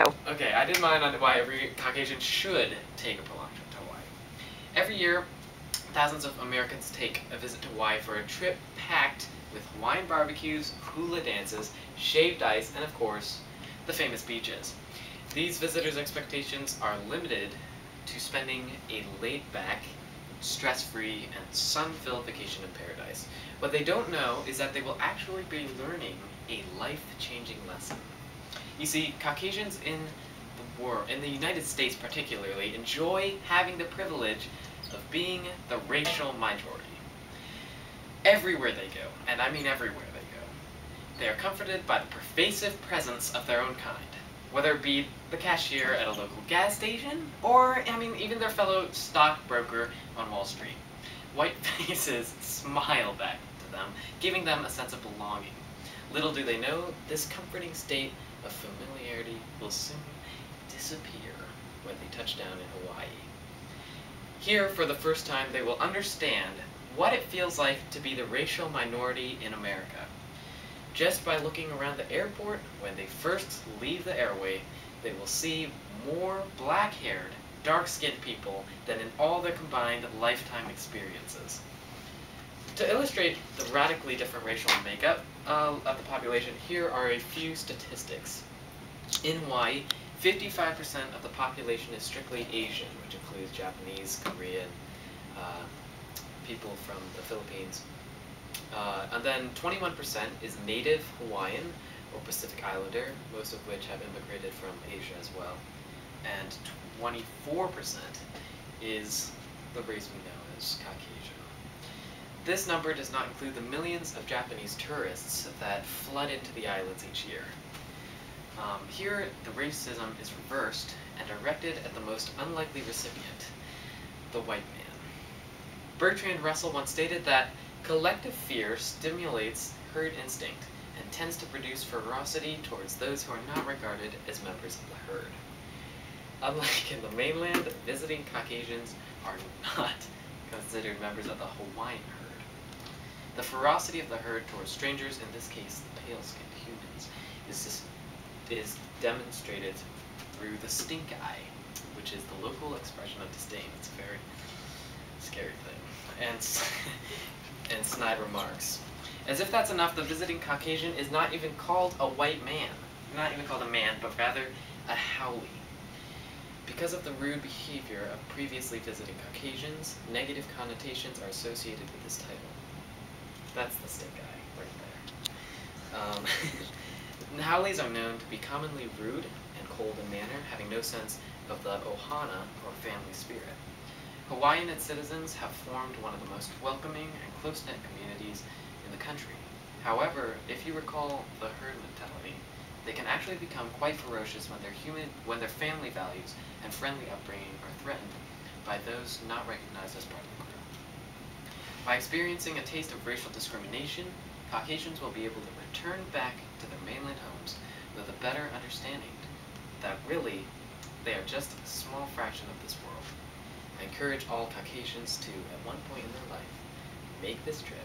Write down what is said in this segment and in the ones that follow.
Go. Okay, I did mine on why every Caucasian should take a prolonged trip to Hawaii. Every year, thousands of Americans take a visit to Hawaii for a trip packed with Hawaiian barbecues, hula dances, shaved ice, and of course, the famous beaches. These visitors' expectations are limited to spending a laid-back, stress-free, and sun-filled vacation in paradise. What they don't know is that they will actually be learning a life-changing lesson. You see, Caucasians in the United States particularly, enjoy having the privilege of being the racial minority. Everywhere they go, and I mean everywhere they go, they are comforted by the pervasive presence of their own kind. Whether it be the cashier at a local gas station, or, I mean, even their fellow stockbroker on Wall Street. White faces smile back to them, giving them a sense of belonging. Little do they know, this comforting state of familiarity will soon disappear when they touch down in Hawaii. Here, for the first time, they will understand what it feels like to be the racial minority in America. Just by looking around the airport, when they first leave the airway, they will see more black-haired, dark-skinned people than in all their combined lifetime experiences. To illustrate the radically different racial makeup of the population, here are a few statistics. In Hawaii, 55% of the population is strictly Asian, which includes Japanese, Korean, people from the Philippines. And then 21% is native Hawaiian or Pacific Islander, most of which have immigrated from Asia as well. And 24% is the race we know as Caucasian. This number does not include the millions of Japanese tourists that flood into the islands each year. Here, the racism is reversed and directed at the most unlikely recipient, the white man. Bertrand Russell once stated that collective fear stimulates herd instinct and tends to produce ferocity towards those who are not regarded as members of the herd. Unlike in the mainland, visiting Caucasians are not considered members of the Hawaiian herd. The ferocity of the herd towards strangers, in this case the pale-skinned humans, is demonstrated through the stink eye, which is the local expression of disdain. It's a very scary thing. And Snide remarks, as if that's enough, the visiting Caucasian is not even called a white man. Not even called a man, but rather a haole. Because of the rude behavior of previously visiting Caucasians, negative connotations are associated with this title. That's the stink eye right there. Haoles are known to be commonly rude and cold in manner, having no sense of the ohana, or family spirit. Hawaiian citizens have formed one of the most welcoming and close-knit communities in the country. However, if you recall the herd mentality, they can actually become quite ferocious when their family values and friendly upbringing are threatened by those not recognized as part of the group. By experiencing a taste of racial discrimination, Caucasians will be able to return back to their mainland homes with a better understanding that really they are just a small fraction of this world. I encourage all Caucasians to, at one point in their life, make this trip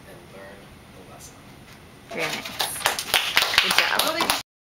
and learn the lesson. Very nice. Good job.